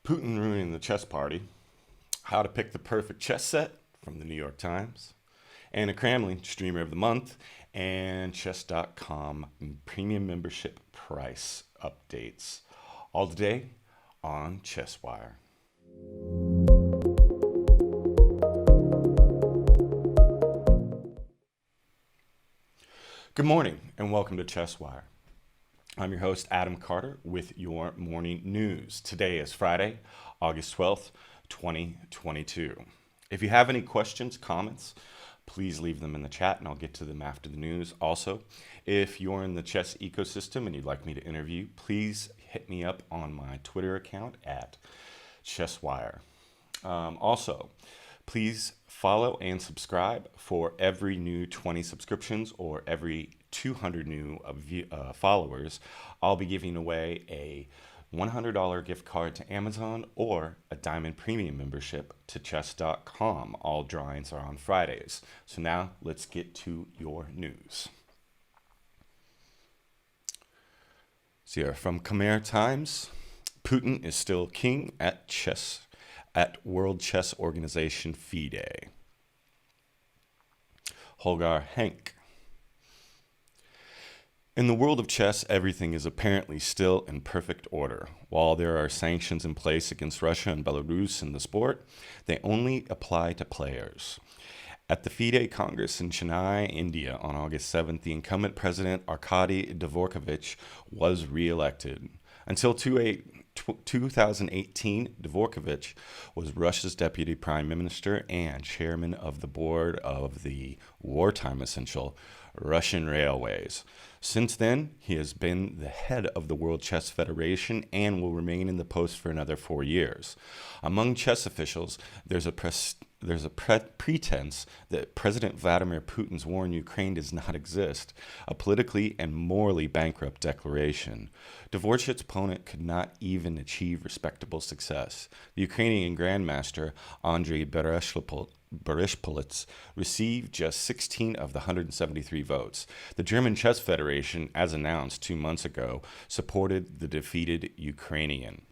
Putin ruining the chess party, how to pick the perfect chess set from the New York Times, and a Cramling Streamer of the Month, and chess.com premium membership price updates. All today on ChessWire. Good morning and welcome to ChessWire. I'm your host, Adam Carter, with your morning news. Today is Friday, August 12th, 2022. If you have any questions, comments, please leave them in the chat and I'll get to them after the news. Also, if you're in the chess ecosystem and you'd like me to interview, please hit me up on my Twitter account at ChessWire. Also, please follow and subscribe for every new 20 subscriptions or every 200 new followers. I'll be giving away a $100 gift card to Amazon or a Diamond Premium membership to chess.com. All drawings are on Fridays. So now let's get to your news. So here, from Khmer Times, Putin is still king at World Chess Organization FIDE. Holger Henk. In the world of chess, everything is apparently still in perfect order. While there are sanctions in place against Russia and Belarus in the sport, they only apply to players. At the FIDE Congress in Chennai, India, on August 7th, the incumbent president Arkady Dvorkovich was re-elected. Until 2018, Dvorkovich was Russia's deputy prime minister and chairman of the board of the wartime essential Russian Railways. Since then, he has been the head of the World Chess Federation and will remain in the post for another 4 years. Among chess officials, there's a pretense that President Vladimir Putin's war in Ukraine does not exist, a politically and morally bankrupt declaration. Dvorkovich's opponent could not even achieve respectable success. The Ukrainian Grandmaster Andrei Bereshpolitz received just 16 of the 173 votes. The German Chess Federation, as announced 2 months ago, supported the defeated Ukrainian.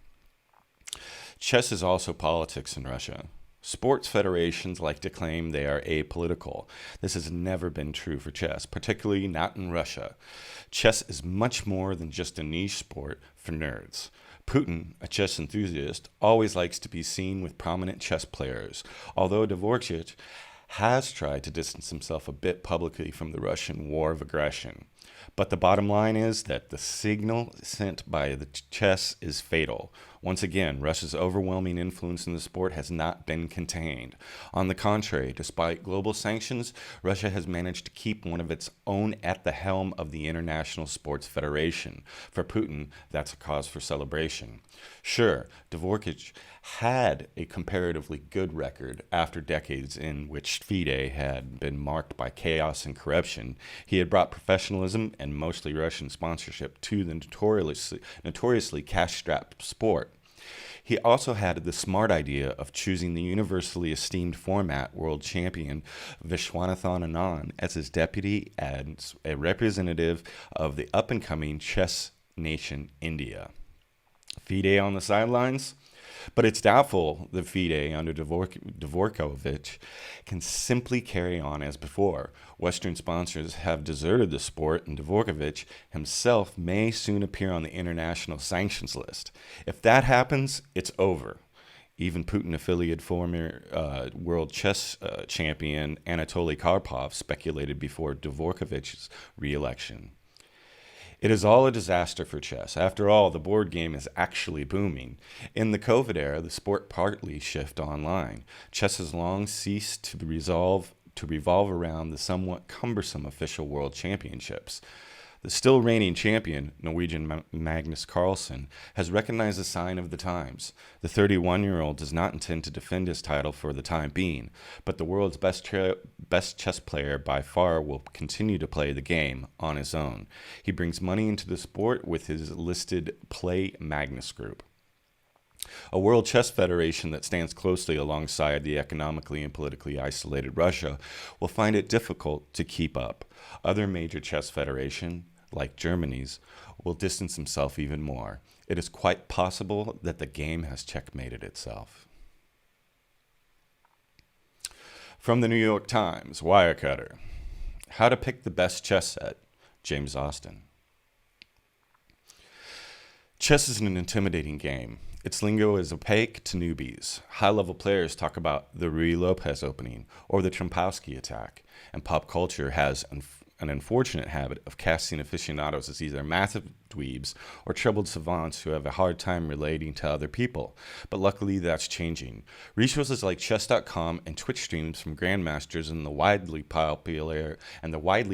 Chess is also politics in Russia. Sports federations like to claim they are apolitical. This has never been true for chess, particularly not in Russia. Chess is much more than just a niche sport for nerds. Putin, a chess enthusiast, always likes to be seen with prominent chess players, although Dvorkovich has tried to distance himself a bit publicly from the Russian war of aggression. But the bottom line is that the signal sent by the chess is fatal. Once again, Russia's overwhelming influence in the sport has not been contained. On the contrary, despite global sanctions, Russia has managed to keep one of its own at the helm of the International Sports Federation. For Putin, that's a cause for celebration. Sure, Dvorkovich had a comparatively good record after decades in which FIDE had been marked by chaos and corruption. He had brought professionalism and mostly Russian sponsorship to the notoriously cash-strapped sport. He also had the smart idea of choosing the universally esteemed format world champion Viswanathan Anand as his deputy and a representative of the up-and-coming chess nation India. FIDE on the sidelines? But it's doubtful that FIDE under Dvorkovich can simply carry on as before. Western sponsors have deserted the sport, and Dvorkovich himself may soon appear on the international sanctions list. If that happens, it's over. Even Putin-affiliated former world chess champion Anatoly Karpov speculated before Dvorkovich's re-election. It is all a disaster for chess. After all, the board game is actually booming. In the COVID era, the sport partly shifted online. Chess has long ceased to revolve around the somewhat cumbersome official world championships. The still reigning champion, Norwegian Magnus Carlsen, has recognized the sign of the times. The 31-year-old does not intend to defend his title for the time being, but the world's best chess player by far will continue to play the game on his own. He brings money into the sport with his listed Play Magnus Group. A World Chess Federation that stands closely alongside the economically and politically isolated Russia will find it difficult to keep up. Other major chess federations, like Germany's, will distance himself even more. It is quite possible that the game has checkmated itself. From the New York Times, Wirecutter. How to pick the best chess set, James Austin. Chess is an intimidating game. Its lingo is opaque to newbies. High-level players talk about the Ruy Lopez opening or the Trompowsky attack, and pop culture has an unfortunate habit of casting aficionados as either massive dweebs or troubled savants who have a hard time relating to other people. But luckily, that's changing. Resources like chess.com and Twitch streams from grandmasters and the widely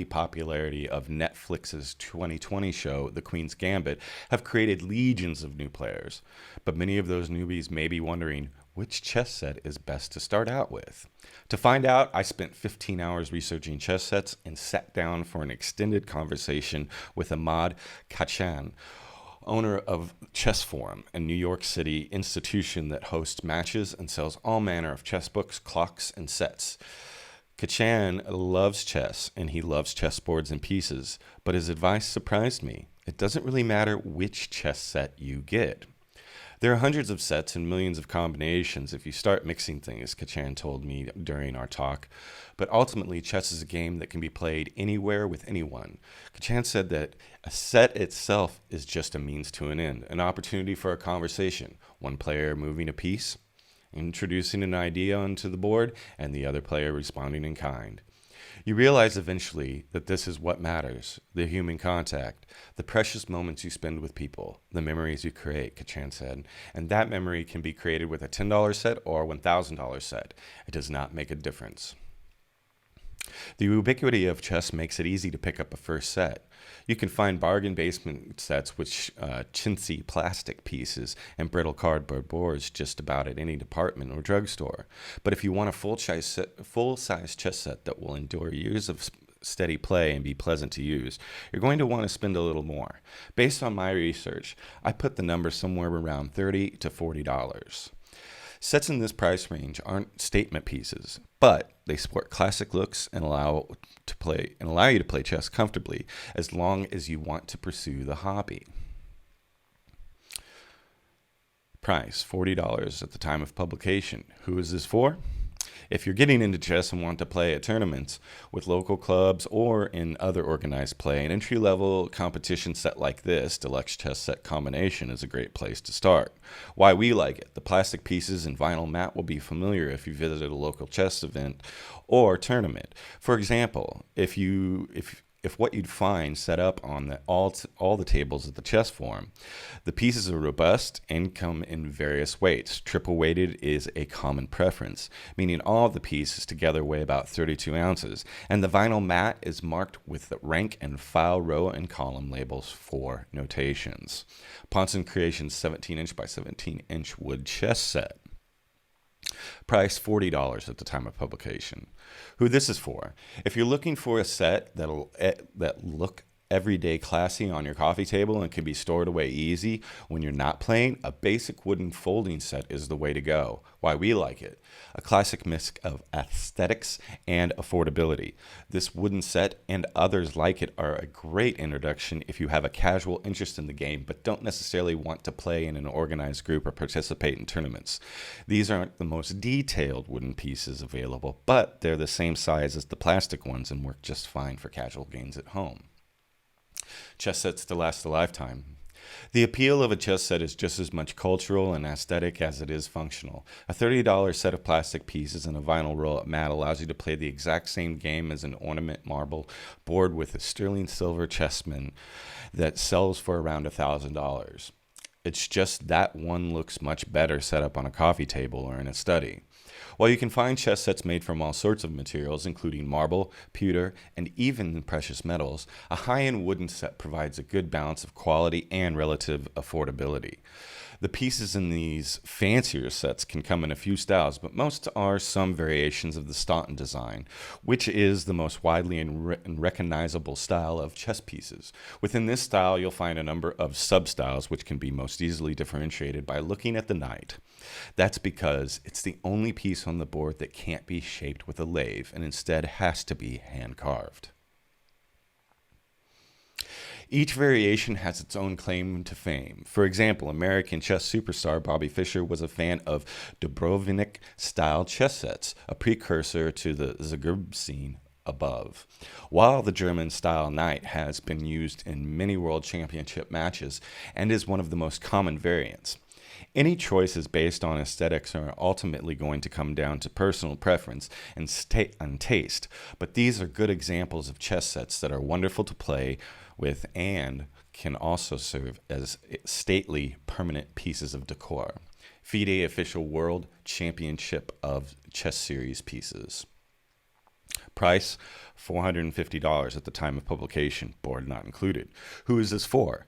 popularity of Netflix's 2020 show, The Queen's Gambit, have created legions of new players. But many of those newbies may be wondering, which chess set is best to start out with? To find out, I spent 15 hours researching chess sets and sat down for an extended conversation with Ahmad Kachan, owner of Chess Forum, a New York City institution that hosts matches and sells all manner of chess books, clocks, and sets. Kachan loves chess, and he loves chessboards and pieces, but his advice surprised me. It doesn't really matter which chess set you get. There are hundreds of sets and millions of combinations if you start mixing things, Kachan told me during our talk. But ultimately, chess is a game that can be played anywhere with anyone. Kachan said that a set itself is just a means to an end, an opportunity for a conversation, one player moving a piece, introducing an idea onto the board, and the other player responding in kind. You realize eventually that this is what matters, the human contact, the precious moments you spend with people, the memories you create, Kachan said. And that memory can be created with a $10 set or $1,000 set. It does not make a difference. The ubiquity of chess makes it easy to pick up a first set. You can find bargain basement sets with chintzy plastic pieces and brittle cardboard boards just about at any department or drugstore. But if you want a full-size chess set that will endure years of steady play and be pleasant to use, you're going to want to spend a little more. Based on my research, I put the number somewhere around $30 to $40. Sets in this price range aren't statement pieces, but they sport classic looks and allow you to play chess comfortably as long as you want to pursue the hobby. Price, $40 at the time of publication. Who is this for? If you're getting into chess and want to play at tournaments with local clubs or in other organized play, an entry-level competition set like this, Deluxe Chess Set Combination, is a great place to start. Why we like it: the plastic pieces and vinyl mat will be familiar if you visited a local chess event or tournament. For example, if what you'd find set up on all the tables at the Chess Forum, the pieces are robust and come in various weights. Triple weighted is a common preference, meaning all of the pieces together weigh about 32 ounces, and the vinyl mat is marked with the rank and file row and column labels for notations. Ponson Creations 17-inch by 17-inch wood chess set. Price $40 at the time of publication. Who this is for: if you're looking for a set that look everyday classy on your coffee table and can be stored away easy when you're not playing, a basic wooden folding set is the way to go. Why we like it: a classic mix of aesthetics and affordability. This wooden set and others like it are a great introduction if you have a casual interest in the game but don't necessarily want to play in an organized group or participate in tournaments. These aren't the most detailed wooden pieces available, but they're the same size as the plastic ones and work just fine for casual games at home. Chess sets to last a lifetime. The appeal of a chess set is just as much cultural and aesthetic as it is functional. A $30 set of plastic pieces and a vinyl roll-up mat allows you to play the exact same game as an ornament marble board with a sterling silver chessman that sells for around $1,000. It's just that one looks much better set up on a coffee table or in a study. While you can find chess sets made from all sorts of materials, including marble, pewter, and even precious metals, a high-end wooden set provides a good balance of quality and relative affordability. The pieces in these fancier sets can come in a few styles, but most are some variations of the Staunton design, which is the most widely and recognizable style of chess pieces. Within this style, you'll find a number of sub-styles which can be most easily differentiated by looking at the knight. That's because it's the only piece on the board that can't be shaped with a lathe and instead has to be hand-carved. Each variation has its own claim to fame. For example, American chess superstar Bobby Fischer was a fan of Dubrovnik-style chess sets, a precursor to the Zagrebscene above. While the German-style knight has been used in many world championship matches and is one of the most common variants. Any choices based on aesthetics are ultimately going to come down to personal preference and taste, but these are good examples of chess sets that are wonderful to play with and can also serve as stately permanent pieces of decor. FIDE Official World Championship of Chess Series pieces. Price, $450 at the time of publication, board not included. Who is this for?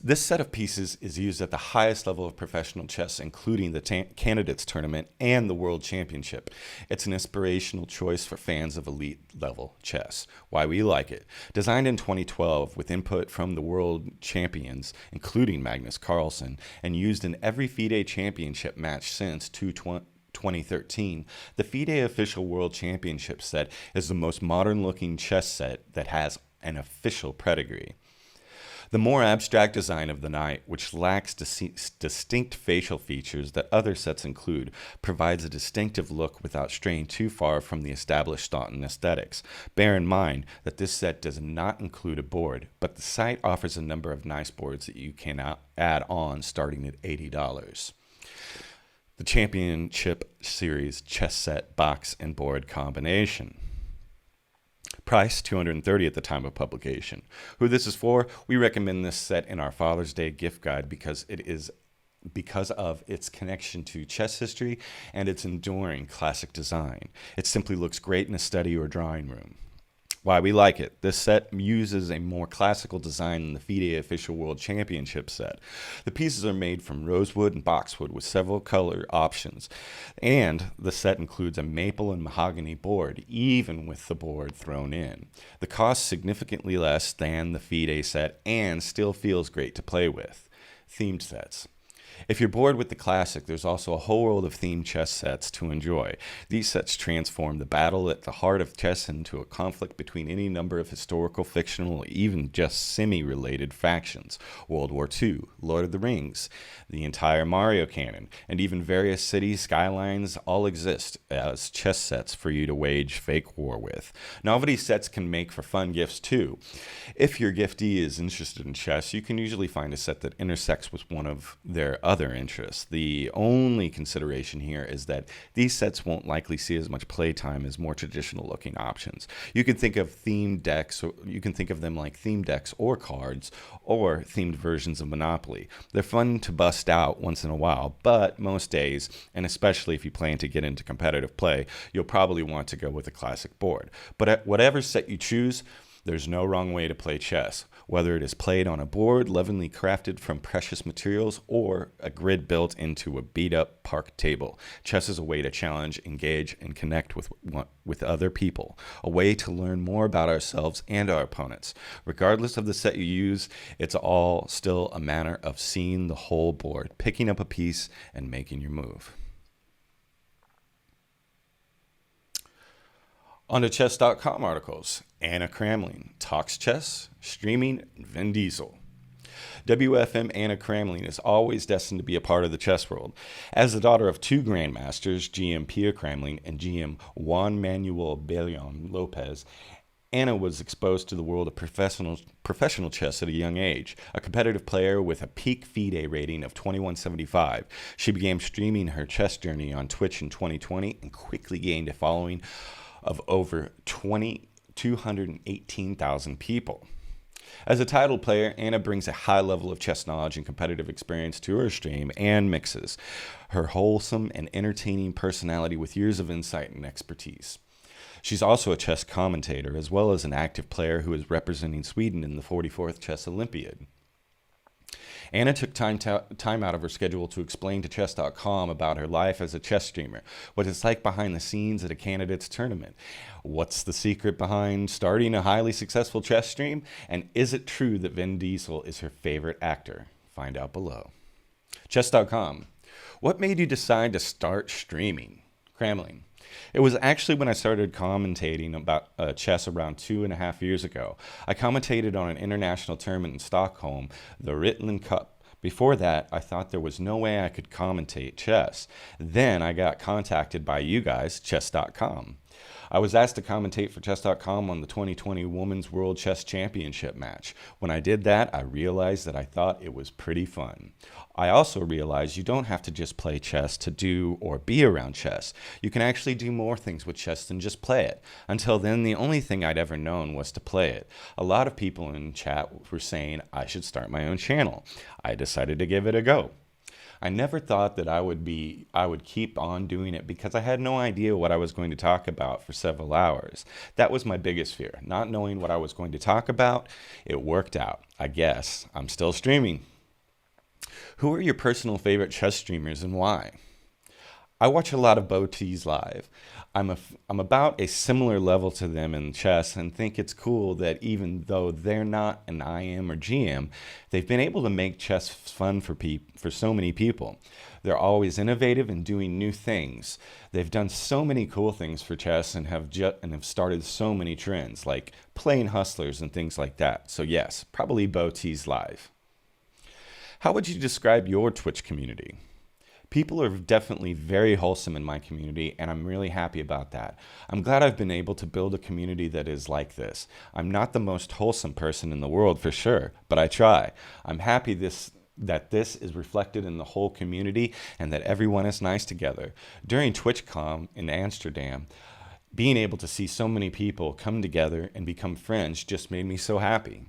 This set of pieces is used at the highest level of professional chess, including the Candidates Tournament and the World Championship. It's an inspirational choice for fans of elite-level chess. Why we like it. Designed in 2012 with input from the world champions, including Magnus Carlsen, and used in every FIDE championship match since 2013, the FIDE Official World Championship set is the most modern-looking chess set that has an official pedigree. The more abstract design of the knight, which lacks distinct facial features that other sets include, provides a distinctive look without straying too far from the established thought and aesthetics. Bear in mind that this set does not include a board, but the site offers a number of nice boards that you can add on starting at $80. The Championship Series chess set box and board combination. Price, $230 at the time of publication. Who this is for? We recommend this set in our Father's Day gift guide because of its connection to chess history and its enduring classic design. It simply looks great in a study or drawing room. Why we like it. This set uses a more classical design than the FIDE Official World Championship set. The pieces are made from rosewood and boxwood with several color options, and the set includes a maple and mahogany board, even with the board thrown in. The cost significantly less than the FIDE set and still feels great to play with. Themed sets. If you're bored with the classic, there's also a whole world of themed chess sets to enjoy. These sets transform the battle at the heart of chess into a conflict between any number of historical, fictional, or even just semi-related factions. World War II, Lord of the Rings, the entire Mario canon, and even various city skylines all exist as chess sets for you to wage fake war with. Novelty sets can make for fun gifts too. If your giftee is interested in chess, you can usually find a set that intersects with one of their other interests. The only consideration here is that these sets won't likely see as much playtime as more traditional looking options. You can think of themed decks, or you can think of them like themed decks or cards or themed versions of Monopoly. They're fun to bust out once in a while, but most days, and especially if you plan to get into competitive play, you'll probably want to go with a classic board. But at whatever set you choose, there's no wrong way to play chess, whether it is played on a board lovingly crafted from precious materials or a grid built into a beat-up park table. Chess is a way to challenge, engage, and connect with other people, a way to learn more about ourselves and our opponents. Regardless of the set you use, it's all still a matter of seeing the whole board, picking up a piece, and making your move. On to chess.com articles. Anna Cramling talks chess, streaming, and Vin Diesel. WFM Anna Cramling is always destined to be a part of the chess world. As the daughter of two grandmasters, GM Pia Cramling and GM Juan Manuel Bellon Lopez, Anna was exposed to the world of professional chess at a young age. A competitive player with a peak FIDE rating of 2175, she began streaming her chess journey on Twitch in 2020 and quickly gained a following of over 218,000 people. As a title player, Anna brings a high level of chess knowledge and competitive experience to her stream and mixes her wholesome and entertaining personality with years of insight and expertise. She's also a chess commentator, as well as an active player who is representing Sweden in the 44th Chess Olympiad. Anna took time out of her schedule to explain to chess.com about her life as a chess streamer, what it's like behind the scenes at a candidates tournament, what's the secret behind starting a highly successful chess stream, and is it true that Vin Diesel is her favorite actor? Find out below. Chess.com. What made you decide to start streaming? Cramling. It was actually when I started commentating about chess around 2.5 years ago. I commentated on an international tournament in Stockholm, the Ritland Cup. Before that, I thought there was no way I could commentate chess. Then I got contacted by you guys, chess.com. I was asked to commentate for chess.com on the 2020 Women's World Chess Championship match. When I did that, I realized that I thought it was pretty fun. I also realized you don't have to just play chess to do or be around chess. You can actually do more things with chess than just play it. Until then, the only thing I'd ever known was to play it. A lot of people in chat were saying I should start my own channel. I decided to give it a go. I never thought that I would keep on doing it because I had no idea what I was going to talk about for several hours. That was my biggest fear, not knowing what I was going to talk about. It worked out, I guess. I'm still streaming. Who are your personal favorite chess streamers and why? I watch a lot of Botees live. I'm about a similar level to them in chess and think it's cool that even though they're not an IM or GM, they've been able to make chess fun for so many people. They're always innovative and doing new things. They've done so many cool things for chess and have started so many trends like playing hustlers and things like that. So yes, probably Botees live. How would you describe your Twitch community? People are definitely very wholesome in my community, and I'm really happy about that. I'm glad I've been able to build a community that is like this. I'm not the most wholesome person in the world for sure, but I try. I'm happy that this is reflected in the whole community and that everyone is nice together. During TwitchCon in Amsterdam, being able to see so many people come together and become friends just made me so happy.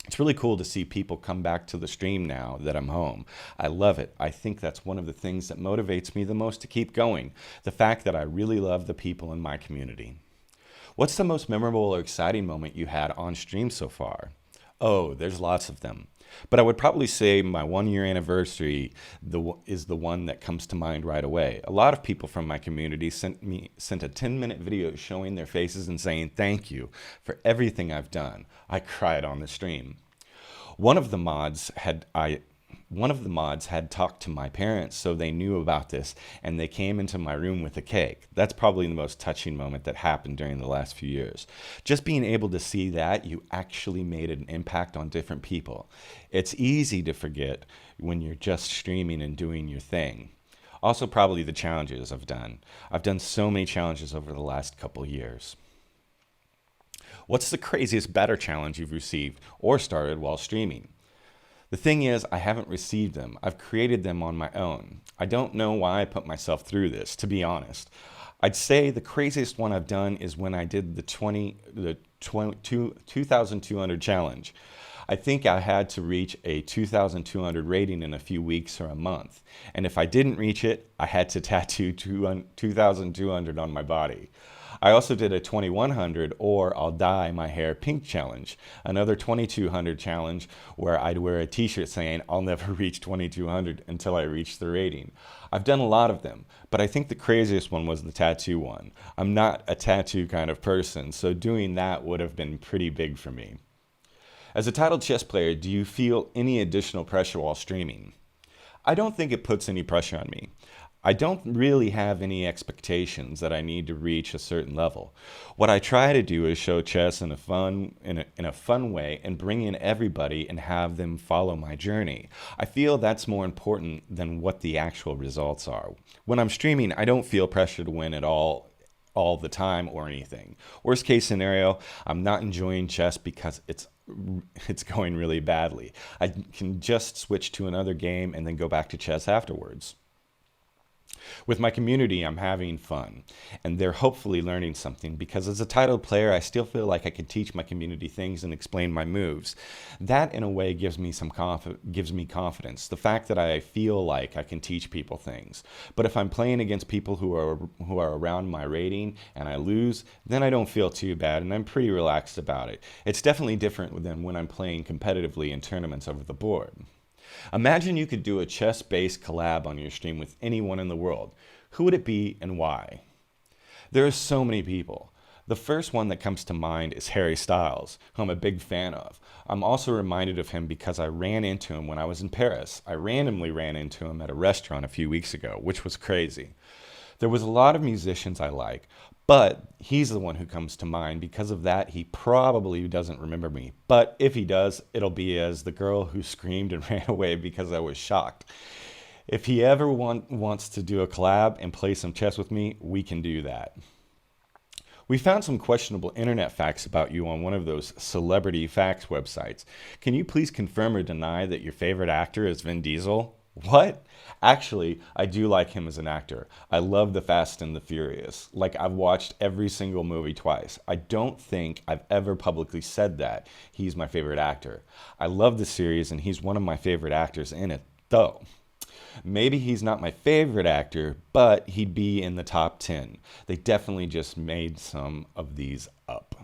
It's really cool to see people come back to the stream now that I'm home. I love it. I think that's one of the things that motivates me the most to keep going. The fact that I really love the people in my community. What's the most memorable or exciting moment you had on stream so far? Oh, there's lots of them. But I would probably say my 1-year anniversary is the one that comes to mind right away. A lot of people from my community sent a 10-minute video showing their faces and saying thank you for everything I've done. I cried on the stream. One of the mods had talked to my parents, so they knew about this, and they came into my room with a cake. That's probably the most touching moment that happened during the last few years. Just being able to see that you actually made an impact on different people. It's easy to forget when you're just streaming and doing your thing. Also, probably the challenges I've done. I've done so many challenges over the last couple years. What's the craziest battle challenge you've received or started while streaming? The thing is, I haven't received them. I've created them on my own. I don't know why I put myself through this, to be honest. I'd say the craziest one I've done is when I did the 2,200 challenge. I think I had to reach a 2,200 rating in a few weeks or a month. And if I didn't reach it, I had to tattoo 2,200 on my body. I also did a 2,100 or I'll dye my hair pink challenge, another 2,200 challenge where I'd wear a t-shirt saying I'll never reach 2,200 until I reach the rating. I've done a lot of them, but I think the craziest one was the tattoo one. I'm not a tattoo kind of person, so doing that would have been pretty big for me. As a titled chess player, do you feel any additional pressure while streaming? I don't think it puts any pressure on me. I don't really have any expectations that I need to reach a certain level. What I try to do is show chess in a fun way and bring in everybody and have them follow my journey. I feel that's more important than what the actual results are. When I'm streaming, I don't feel pressure to win at all the time or anything. Worst case scenario, I'm not enjoying chess because it's going really badly. I can just switch to another game and then go back to chess afterwards. With my community, I'm having fun, and they're hopefully learning something because as a titled player, I still feel like I can teach my community things and explain my moves. That, in a way, gives me confidence, the fact that I feel like I can teach people things. But if I'm playing against people who are around my rating and I lose, then I don't feel too bad, and I'm pretty relaxed about it. It's definitely different than when I'm playing competitively in tournaments over the board. Imagine you could do a chess-based collab on your stream with anyone in the world. Who would it be and why? There are so many people. The first one that comes to mind is Harry Styles, who I'm a big fan of. I'm also reminded of him because I ran into him when I was in Paris. I randomly ran into him at a restaurant a few weeks ago, which was crazy. There was a lot of musicians I like, but he's the one who comes to mind. Because of that, he probably doesn't remember me. But if he does, it'll be as the girl who screamed and ran away because I was shocked. If he ever wants to do a collab and play some chess with me, we can do that. We found some questionable internet facts about you on one of those celebrity facts websites. Can you please confirm or deny that your favorite actor is Vin Diesel? What? Actually, I do like him as an actor. I love The Fast and the Furious. Like, I've watched every single movie twice. I don't think I've ever publicly said that he's my favorite actor. I love the series and he's one of my favorite actors in it, though. Maybe he's not my favorite actor, but he'd be in the top 10. They definitely just made some of these up.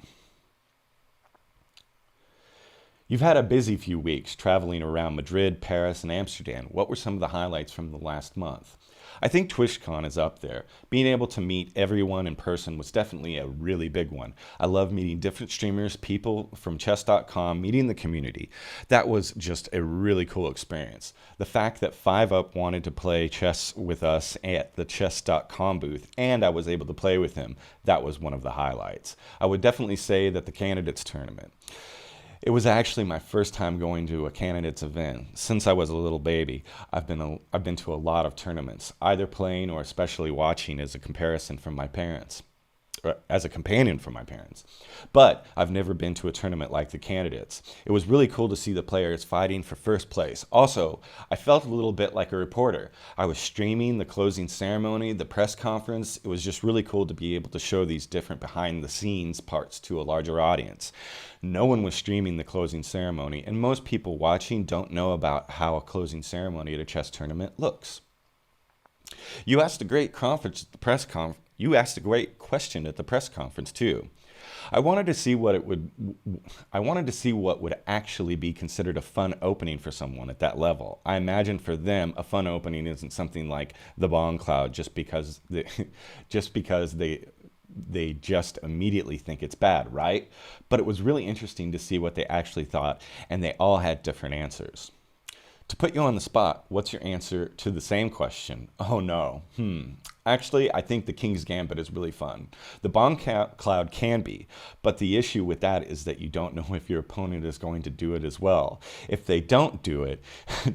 You've had a busy few weeks traveling around Madrid, Paris, and Amsterdam. What were some of the highlights from the last month? I think TwitchCon is up there. Being able to meet everyone in person was definitely a really big one. I love meeting different streamers, people from chess.com, meeting the community. That was just a really cool experience. The fact that 5UP wanted to play chess with us at the chess.com booth, and I was able to play with him, that was one of the highlights. I would definitely say that the candidates tournament. It was actually my first time going to a candidates event. Since I was a little baby, I've been to a lot of tournaments, either playing or especially watching as a comparison from my parents, or as a companion for my parents. But I've never been to a tournament like the candidates. It was really cool to see the players fighting for first place. Also, I felt a little bit like a reporter. I was streaming the closing ceremony, the press conference. It was just really cool to be able to show these different behind the scenes parts to a larger audience. No one was streaming the closing ceremony, and most people watching don't know about how a closing ceremony at a chess tournament looks. You asked a great You asked a great question at the press conference too. I wanted to see what would actually be considered a fun opening for someone at that level. I imagine for them a fun opening isn't something like the Bomb Cloud just because they just immediately think it's bad, right? But it was really interesting to see what they actually thought, and they all had different answers. To put you on the spot, what's your answer to the same question? Oh no. Actually, I think the King's Gambit is really fun. The Bomb Cloud can be, but the issue with that is that you don't know if your opponent is going to do it as well. If they don't do it,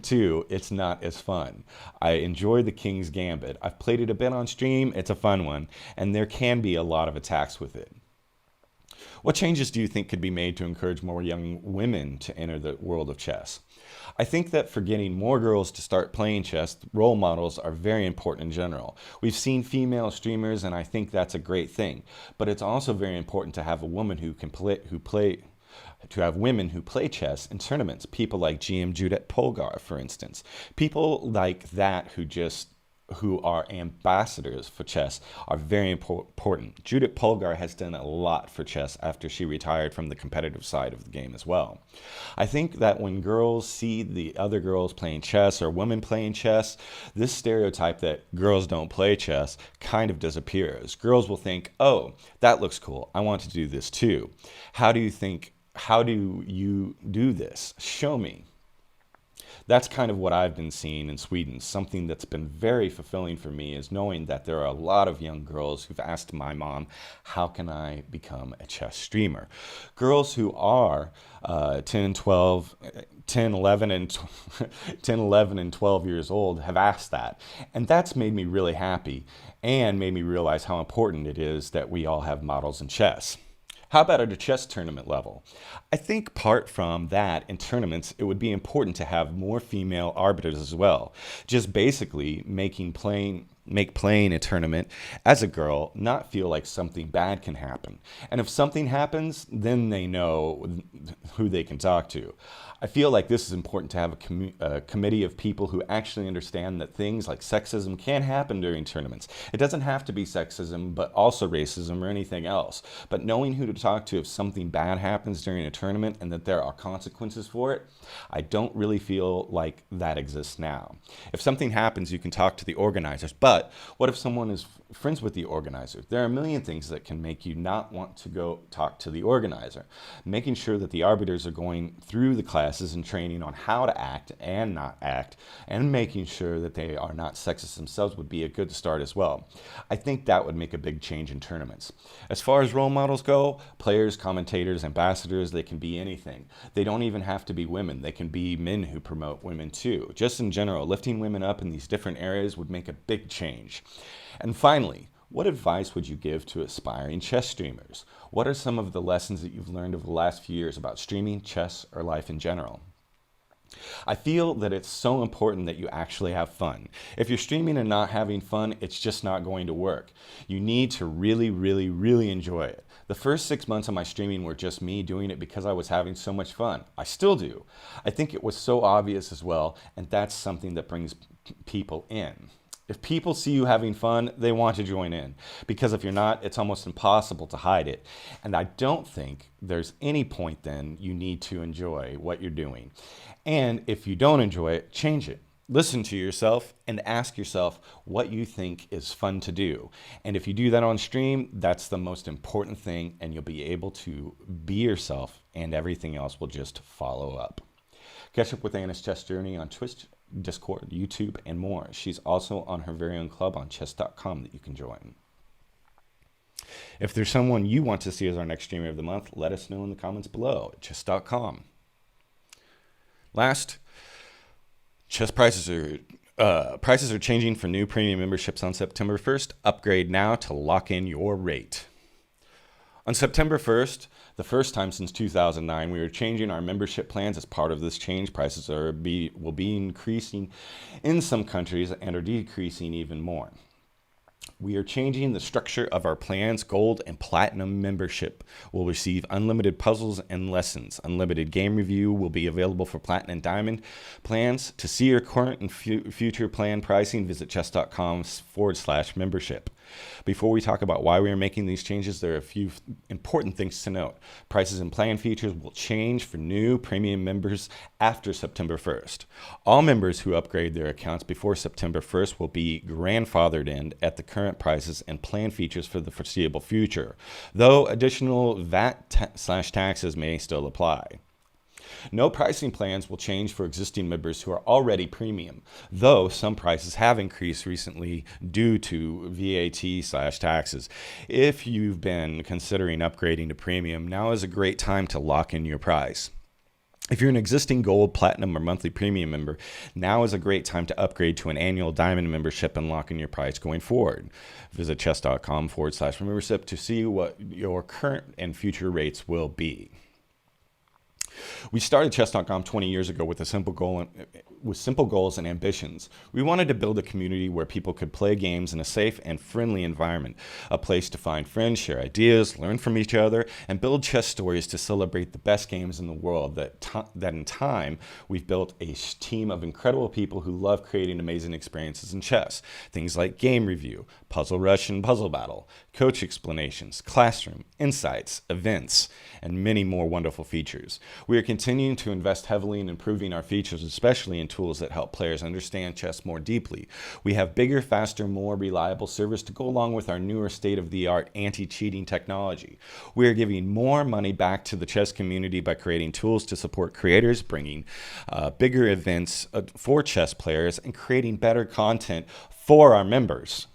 too, it's not as fun. I enjoy the King's Gambit. I've played it a bit on stream. It's a fun one, and there can be a lot of attacks with it. What changes do you think could be made to encourage more young women to enter the world of chess? I think that for getting more girls to start playing chess, role models are very important in general. We've seen female streamers, and I think that's a great thing. But it's also very important to have a woman to have women who play chess in tournaments. People like GM Judith Polgar, for instance. People like that who are ambassadors for chess are very important. Judith Polgar has done a lot for chess after she retired from the competitive side of the game as well. I think that when girls see the other girls playing chess or women playing chess, this stereotype that girls don't play chess kind of disappears. Girls will think, oh, that looks cool. I want to do this too. How do you do this? Show me. That's kind of what I've been seeing in Sweden. Something that's been very fulfilling for me is knowing that there are a lot of young girls who've asked my mom, how can I become a chess streamer? Girls who are 10, 11, and 12 years old have asked that. And that's made me really happy and made me realize how important it is that we all have models in chess. How about at a chess tournament level? I think apart from that, in tournaments, it would be important to have more female arbiters as well. Just basically make playing a tournament as a girl not feel like something bad can happen. And if something happens, then they know who they can talk to. I feel like this is important to have a committee of people who actually understand that things like sexism can happen during tournaments. It doesn't have to be sexism, but also racism or anything else. But knowing who to talk to if something bad happens during a tournament and that there are consequences for it, I don't really feel like that exists now. If something happens, you can talk to the organizers, but But what if someone is friends with the organizer? There are a million things that can make you not want to go talk to the organizer. Making sure that the arbiters are going through the classes and training on how to act and not act, and making sure that they are not sexist themselves would be a good start as well. I think that would make a big change in tournaments. As far as role models go, players, commentators, ambassadors, they can be anything. They don't even have to be women. They can be men who promote women too. Just in general, lifting women up in these different areas would make a big change. And finally, what advice would you give to aspiring chess streamers? What are some of the lessons that you've learned over the last few years about streaming, chess, or life in general? I feel that it's so important that you actually have fun. If you're streaming and not having fun, it's just not going to work. You need to really, really, really enjoy it. The first 6 months of my streaming were just me doing it because I was having so much fun. I still do. I think it was so obvious as well, and that's something that brings people in. If people see you having fun, they want to join in. Because if you're not, it's almost impossible to hide it. And I don't think there's any point then you need to enjoy what you're doing. And if you don't enjoy it, change it. Listen to yourself and ask yourself what you think is fun to do. And if you do that on stream, that's the most important thing, and you'll be able to be yourself, and everything else will just follow up. Catch up with Anna's Chess Journey on Twitch, Discord, YouTube, and more. She's also on her very own club on chess.com that you can join. If there's someone you want to see as our next streamer of the month, let us know in the comments below at chess.com. Last, chess prices are changing for new premium memberships on September 1st. Upgrade now to lock in your rate. On September 1st, the first time since 2009, we are changing our membership plans. As part of this change, prices will be increasing in some countries and are decreasing even more. We are changing the structure of our plans. Gold and Platinum membership will receive unlimited puzzles and lessons. Unlimited game review will be available for Platinum and Diamond plans. To see your current and future plan pricing, visit chess.com/membership. Before we talk about why we are making these changes, there are a few important things to note. Prices and plan features will change for new premium members after September 1st. All members who upgrade their accounts before September 1st will be grandfathered in at the current prices and plan features for the foreseeable future, though additional VAT/taxes may still apply. No pricing plans will change for existing members who are already premium, though some prices have increased recently due to VAT/taxes. If you've been considering upgrading to premium, now is a great time to lock in your price. If you're an existing gold, platinum, or monthly premium member, now is a great time to upgrade to an annual diamond membership and lock in your price going forward. Visit chess.com/membership to see what your current and future rates will be. We started chess.com 20 years ago with simple goals and ambitions. We wanted to build a community where people could play games in a safe and friendly environment, a place to find friends, share ideas, learn from each other, and build chess stories to celebrate the best games in the world. That in time, we've built a team of incredible people who love creating amazing experiences in chess. Things like game review, puzzle rush and puzzle battle, coach explanations, classroom, insights, events, and many more wonderful features. We are continuing to invest heavily in improving our features, especially in tools that help players understand chess more deeply. We have bigger, faster, more reliable servers to go along with our newer state-of-the-art anti-cheating technology. We are giving more money back to the chess community by creating tools to support creators, bringing bigger events for chess players, and creating better content for our members.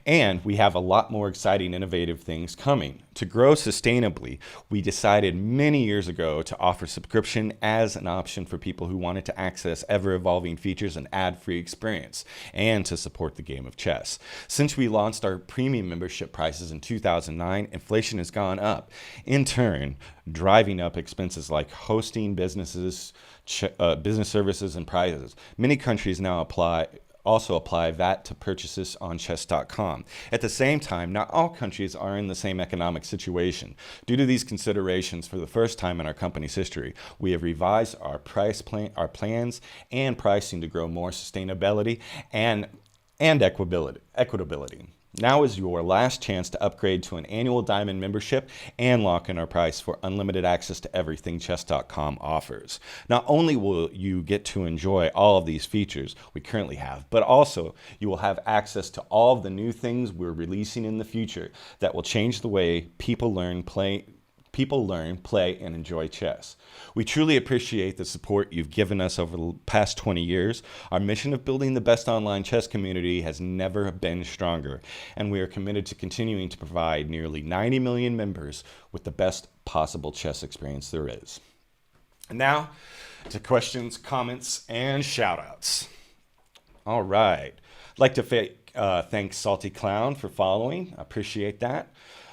And we have a lot more exciting, innovative things coming. To grow sustainably, we decided many years ago to offer subscription as an option for people who wanted to access ever-evolving features and ad-free experience, and to support the game of chess. Since we launched our premium membership prices in 2009, inflation has gone up, in turn driving up expenses like hosting, business services, and prizes. Many countries now also apply VAT to purchases on chess.com. At the same time, not all countries are in the same economic situation. Due to these considerations, for the first time in our company's history, we have revised our plans and pricing to grow more sustainability and equitability. Now is your last chance to upgrade to an annual Diamond membership and lock in our price for unlimited access to everything Chess.com offers. Not only will you get to enjoy all of these features we currently have, but also you will have access to all of the new things we're releasing in the future that will change the way people learn, play, and enjoy chess. We truly appreciate the support you've given us over the past 20 years. Our mission of building the best online chess community has never been stronger, and we are committed to continuing to provide nearly 90 million members with the best possible chess experience there is. And now to questions, comments, and shoutouts. All right. I'd like to thank Salty Clown for following. I appreciate that.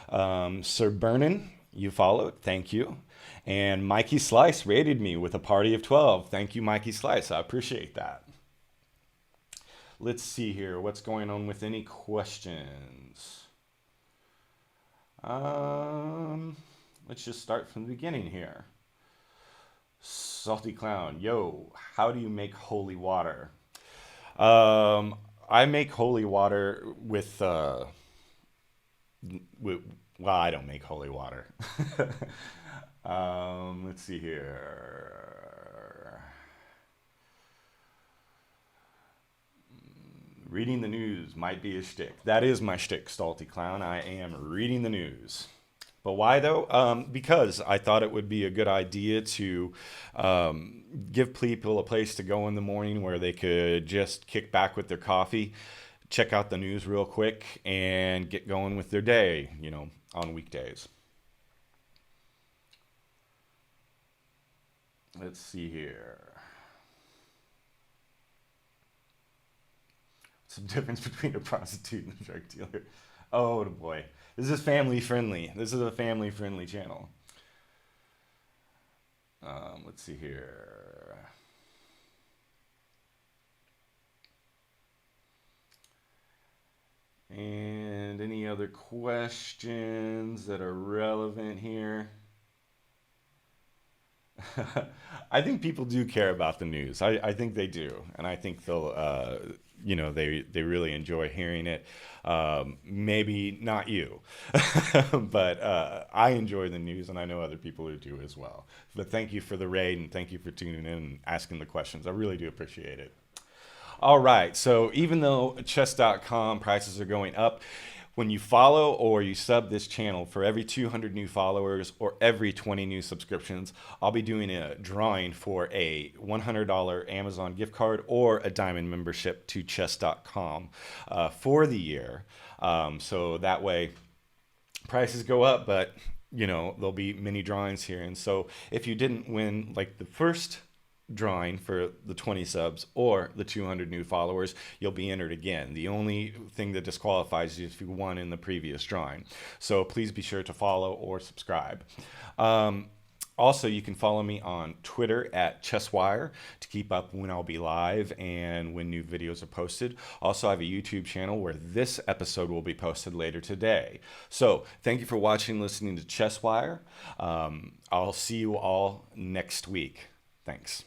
Sir Vernon, you followed. Thank you. And Mikey Slice rated me with a party of 12. Thank you, Mikey Slice. I appreciate that. Let's see here. What's going on with any questions? Let's just start from the beginning here. Salty Clown, yo, how do you make holy water? I make holy water with well, I don't make holy water. Let's see here. Reading the news might be a shtick. That is my shtick, Salty Clown. I am reading the news. But why though? Because I thought it would be a good idea to give people a place to go in the morning where they could just kick back with their coffee, check out the news real quick, and get going with their day, you know, on weekdays. Let's see here. What's the difference between a prostitute and a drug dealer? Oh boy. This is family friendly. This is a family friendly channel. Let's see here. And any other questions that are relevant here? I think people do care about the news. I think they do. And I think they'll, you know, they really enjoy hearing it. Maybe not you, but I enjoy the news, and I know other people who do as well. But thank you for the raid, and thank you for tuning in and asking the questions. I really do appreciate it. All right, so even though chess.com prices are going up, when you follow or you sub this channel, for every 200 new followers or every 20 new subscriptions, I'll be doing a drawing for a $100 Amazon gift card or a Diamond membership to chess.com for the year. So that way prices go up, but you know, there'll be many drawings here. And so if you didn't win like the first drawing for the 20 subs or the 200 new followers, you'll be entered again. The only thing that disqualifies you is if you won in the previous drawing. So please be sure to follow or subscribe. Also, you can follow me on Twitter at ChessWire to keep up when I'll be live and when new videos are posted. Also, I have a YouTube channel where this episode will be posted later today. So thank you for watching, listening to ChessWire. I'll see you all next week. Thanks.